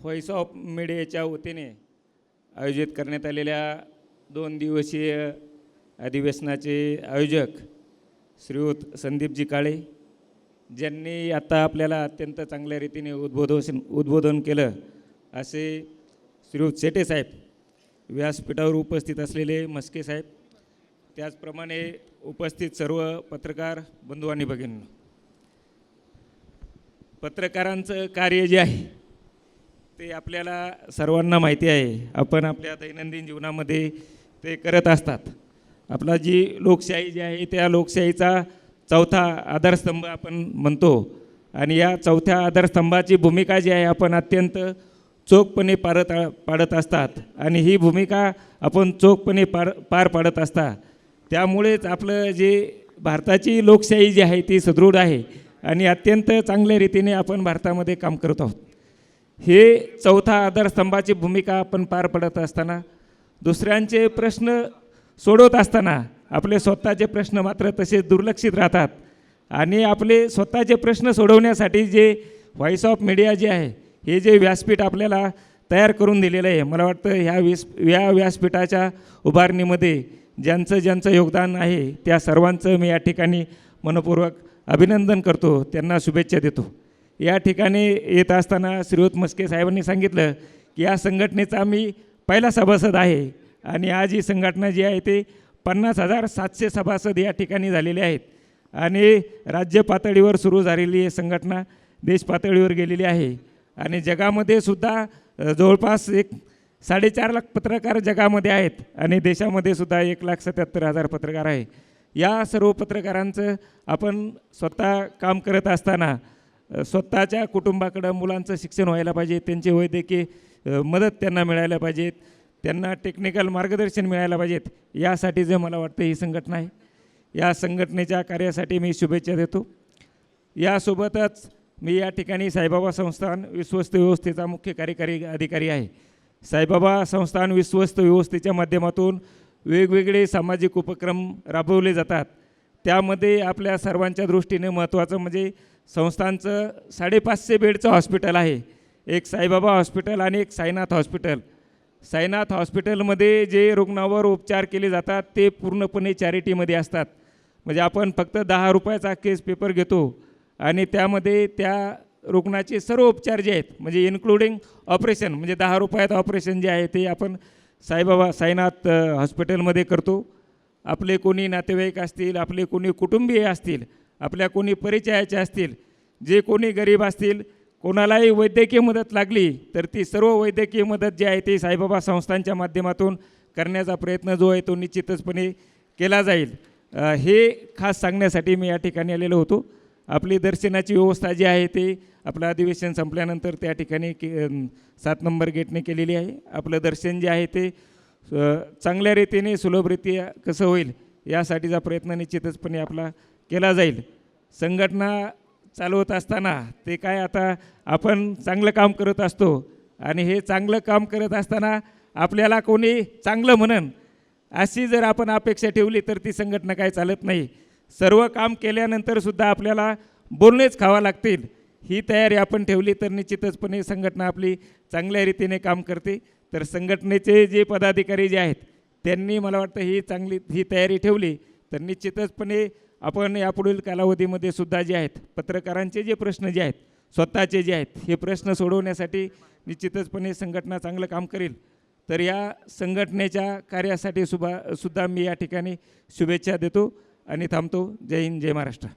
Voice of मीडियाच्या वतीने आयोजित करण्यात आलेल्या 2 दिवसीय अधिवेशनाचे आयोजक श्रीयुत संदीपजी काळे, ज्यांनी आता आपल्याला अत्यंत चांगल्या रीतीने उद्बोधन केलं, असे श्रीयुत शेटे साहेब, व्यासपीठावर उपस्थित असलेले मस्के साहेब, त्याचप्रमाणे उपस्थित सर्व पत्रकार बंधू आणि भगिनी, पत्रकारांचं कार्य जे आहे ते आपल्याला सर्वांना माहिती आहे. आपण आपल्या दैनंदिन जीवनामध्ये ते करत असतात. आपला जी लोकशाही जी आहे त्या लोकशाहीचा चौथा आधारस्तंभ आपण म्हणतो आणि या चौथ्या आधारस्तंभाची भूमिका जी आहे आपण अत्यंत चोखपणे पाडत असतात आणि ही भूमिका आपण चोखपणे पार पाडत असता. त्यामुळेच आपलं जे भारताची लोकशाही जी आहे ती सुदृढ आहे आणि अत्यंत चांगल्या रीतीने आपण भारतामध्ये काम करत आहोत. हे चौथा आधारस्तंभाची भूमिका आपण पार पडत असताना, दुसऱ्यांचे प्रश्न सोडवत असताना आपले स्वतःचे प्रश्न मात्र तसेच दुर्लक्षित राहतात आणि आपले स्वतःचे प्रश्न सोडवण्यासाठी जे व्हॉइस ऑफ मीडिया जे आहे, हे जे व्यासपीठ आपल्याला तयार करून दिलेलं आहे, मला वाटतं ह्या व्यासपीठाच्या उभारणीमध्ये ज्यांचं योगदान आहे त्या सर्वांचं मी या ठिकाणी मनपूर्वक अभिनंदन करतो, त्यांना शुभेच्छा देतो. या ठिकाणी येत असताना श्रीयुत मस्के साहेबांनी सांगितलं की या संघटनेचा मी पहिला सभासद आहे आणि आज ही संघटना जी आहे ते 50,700 सभासद या ठिकाणी झालेले आहेत आणि राज्य पातळीवर सुरू झालेली ही संघटना देश पातळीवर गेलेली आहे आणि जगामध्ये सुद्धा जवळपास 4.5 लाख पत्रकार जगामध्ये आहेत आणि देशामध्ये सुद्धा 1,77,000 पत्रकार आहे. या सर्व पत्रकारांचं आपण स्वतः काम करत असताना स्वतःच्या कुटुंबाकडं मुलांचं शिक्षण व्हायला पाहिजे, त्यांची वैद्यकीय मदत त्यांना मिळायला पाहिजेत, त्यांना टेक्निकल मार्गदर्शन मिळायला पाहिजेत, यासाठी जे मला वाटतं ही संघटना आहे. या संघटनेच्या कार्यासाठी मी शुभेच्छा देतो. यासोबतच मी या ठिकाणी साईबाबा संस्थान विश्वस्त व्यवस्थेचा मुख्य कार्यकारी अधिकारी आहे. साईबाबा संस्थान विश्वस्त व्यवस्थेच्या माध्यमातून वेगवेगळे सामाजिक उपक्रम राबवले जातात. त्यामध्ये आपल्या सर्वांच्या दृष्टीने महत्त्वाचं म्हणजे संस्थांचं 550 बेडचं हॉस्पिटल आहे. एक साईबाबा हॉस्पिटल आणि एक साईनाथ हॉस्पिटल. साईनाथ हॉस्पिटलमध्ये जे रुग्णावर उपचार केले जातात ते पूर्णपणे चॅरिटीमध्ये असतात. म्हणजे आपण फक्त 10 रुपयाचा केस पेपर घेतो आणि त्यामध्ये त्या रुग्णाचे सर्व उपचार जे आहेत म्हणजे इन्क्लुडिंग ऑपरेशन, म्हणजे 10 रुपयात ऑपरेशन जे आहे ते आपण साईनाथ हॉस्पिटलमध्ये करतो. आपले कोणी नातेवाईक असतील, आपले कोणी कुटुंबीय असतील, आपल्या कोणी परिचयाचे असतील, जे कोणी गरीब असतील, कोणालाही वैद्यकीय मदत लागली तर ती सर्व वैद्यकीय मदत जी आहे ती साईबाबा संस्थांच्या माध्यमातून करण्याचा प्रयत्न जो आहे तो निश्चितचपणे केला जाईल. हे खास सांगण्यासाठी मी या ठिकाणी आलेलो होतो. आपली दर्शनाची व्यवस्था जी आहे ते आपलं अधिवेशन संपल्यानंतर त्या ठिकाणी 7 नंबर गेटने केलेली आहे. आपलं दर्शन जे आहे ते चांगल्या रीतीने सुलभरित्या कसं होईल यासाठीचा प्रयत्न निश्चितचपणे आपला केला जाईल. संघटना चालवत असताना ते काय आता आपण चांगलं काम करत असतो आणि हे चांगलं काम करत असताना आपल्याला कोणी चांगलं म्हणन अशी जर आपण अपेक्षा ठेवली तर ती संघटना काय चालत नाही. सर्व काम केल्यानंतरसुद्धा आपल्याला बोलणेच खावा लागतील, ही तयारी आपण ठेवली तर निश्चितचपणे संघटना आपली चांगल्या रीतीने काम करते. तर संघटनेचे जे पदाधिकारी जे आहेत त्यांनी मला वाटतं ही तयारी ठेवली तर निश्चितचपणे आपण यापुढील कालावधीमध्ये सुद्धा जे आहेत पत्रकारांचे जे प्रश्न जे आहेत स्वतःचे जे आहेत हे प्रश्न सोडवण्यासाठी निश्चितचपणे संघटना चांगलं काम करेल. तर या संघटनेच्या कार्यासाठी सुद्धा मी या ठिकाणी शुभेच्छा देतो आणि थांबतो. जय हिंद, जय महाराष्ट्र.